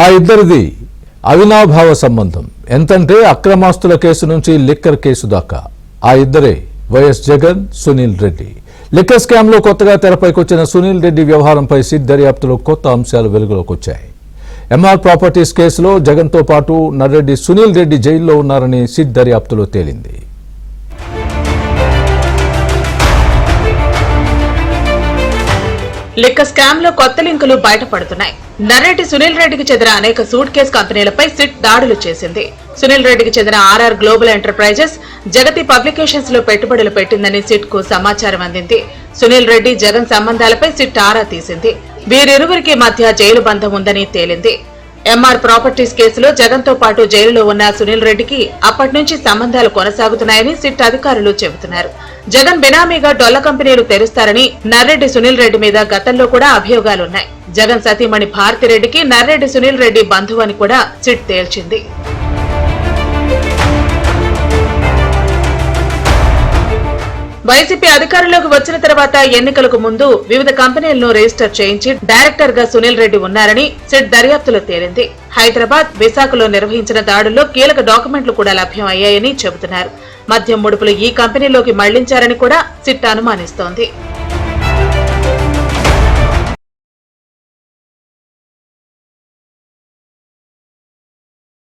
ఆ ఇద్దరిది అవినాభావ సంబంధం. ఎంతంటే అక్రమాస్తుల కేసు నుంచి లిక్కర్ కేసు దాకా. ఆ ఇద్దరే YS Jagan, Sunil Reddy. Liquor scam లో కొత్తగా తెరపైకొచ్చిన సునీల్ రెడ్డి వ్యవహారంపై సిట్ దర్యాప్తులో కొత్త అంశాలు వెలుగులోకి వచ్చాయి. ఎంఆర్ ప్రాపర్టీస్ కేసులో జగన్ తో పాటు నర్రెడ్డి సునీల్ రెడ్డి జైల్లో ఉన్నారని సిట్ దర్యాప్తులో తేలింది. లిక్కర్ స్కామ్ లో కొత్త లింకులు బయటపడుతున్నాయి. నర్రెడ్డి సునీల్ రెడ్డికి చెందిన అనేక సూట్ కేసు కంపెనీలపై సిట్ దాడులు చేసింది. సునీల్ రెడ్డికి చెందిన ఆర్ఆర్ గ్లోబల్ ఎంటర్ప్రైజెస్ జగతి పబ్లికేషన్స్ లో పెట్టుబడులు పెట్టిందని సిట్ కు సమాచారం అందింది. సునీల్ రెడ్డి జగన్ సంబంధాలపై సిట్ ఆరా తీసింది. వీరిరువురికి మధ్య జైలు బంధం ఉందని తేలింది. ఎంఆర్ ప్రాపర్టీస్ కేసులో జగన్ తో పాటు జైలులో ఉన్న సునీల్ రెడ్డికి అప్పటి నుంచి సంబంధాలు కొనసాగుతున్నాయని సిట్ అధికారులు చెబుతున్నారు. జగన్ బినామీగా డొల్ల కంపెనీలు తెరుస్తారని నర్రెడ్డి సునీల్ రెడ్డి మీద గతంలో కూడా అభియోగాలున్నాయి. జగన్ సతీమణి భారతిరెడ్డికి నర్రెడ్డి సునీల్ రెడ్డి బంధువు అని కూడా సిట్ తేల్చింది. వైసీపీ అధికారంలోకి వచ్చిన తర్వాత ఎన్నికలకు ముందు వివిధ కంపెనీలను రిజిస్టర్ చేయించి డైరెక్టర్ గా సునీల్ రెడ్డి ఉన్నారని సిట్ దర్యాప్తులో తేలింది. హైదరాబాద్, విశాఖలో నిర్వహించిన దాడుల్లో కీలక డాక్యుమెంట్లు కూడా లభ్యం అయ్యాయని చెబుతున్నారు. మద్యం ముడుపులు ఈ కంపెనీలోకి మళ్లించారని కూడా సిట్ అనుమానిస్తోంది.